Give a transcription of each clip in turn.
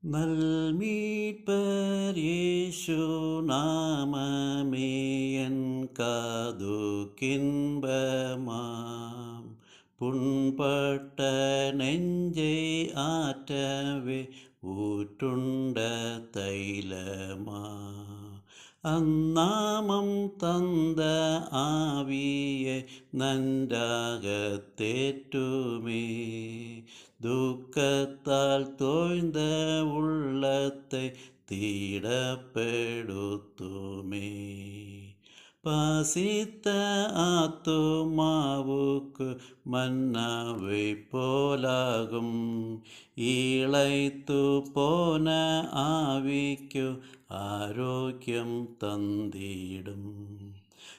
நல்மீட்பர் இயேசு நாமமே என் காதுக்கின்பமாம். புண்பட்ட நெஞ்சை ஆற்றவே ஊற்றுண்ட தைலமா. அந்நாமம் தந்த ஆவியை நன்றாக தேற்றுமே. துக்கத்தால் தோய்ந்த உள்ளத்தை தீடப்படுத்துமே. பசித்த ஆத்துமாவுக்கு மன்னாவை போலாகும். இளைத்து போன ஆவிக்கு ஆரோக்கியம் தந்திடும்.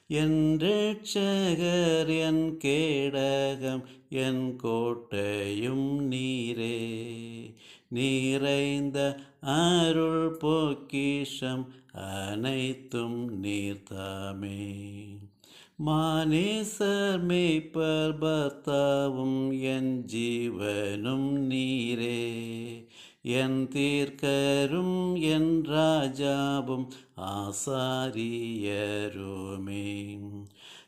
என் இரட்சகர் என் கேடகம் என் கோட்டையும் நீரே. நிறைந்த அருள் பொக்கிஷம் அனைத்தும் நீர்தாமே. மானேசர் மேய்ப்பர் பர்த்தாவும் என் ஜீவனும் நீரே. என் தீர்க்கரும் என் ராஜாவும் ஆசாரியருமே.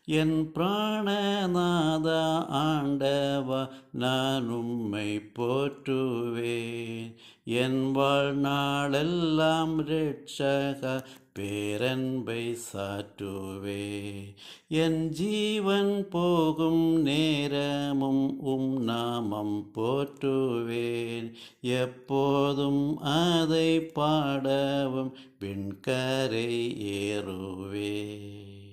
என் பிராணநாத ஆண்டவா நான் உம்மை போற்றுவேன். என் வாழ்நாளெல்லாம் இரட்சகா பேரன்பை சாற்றுவேன். என் ஜீவன் போகும் நேரமும் நாமம் போற்றுவேன். எப்போதும் அதை பாடவும் பின்கரை ஏறுவேன்.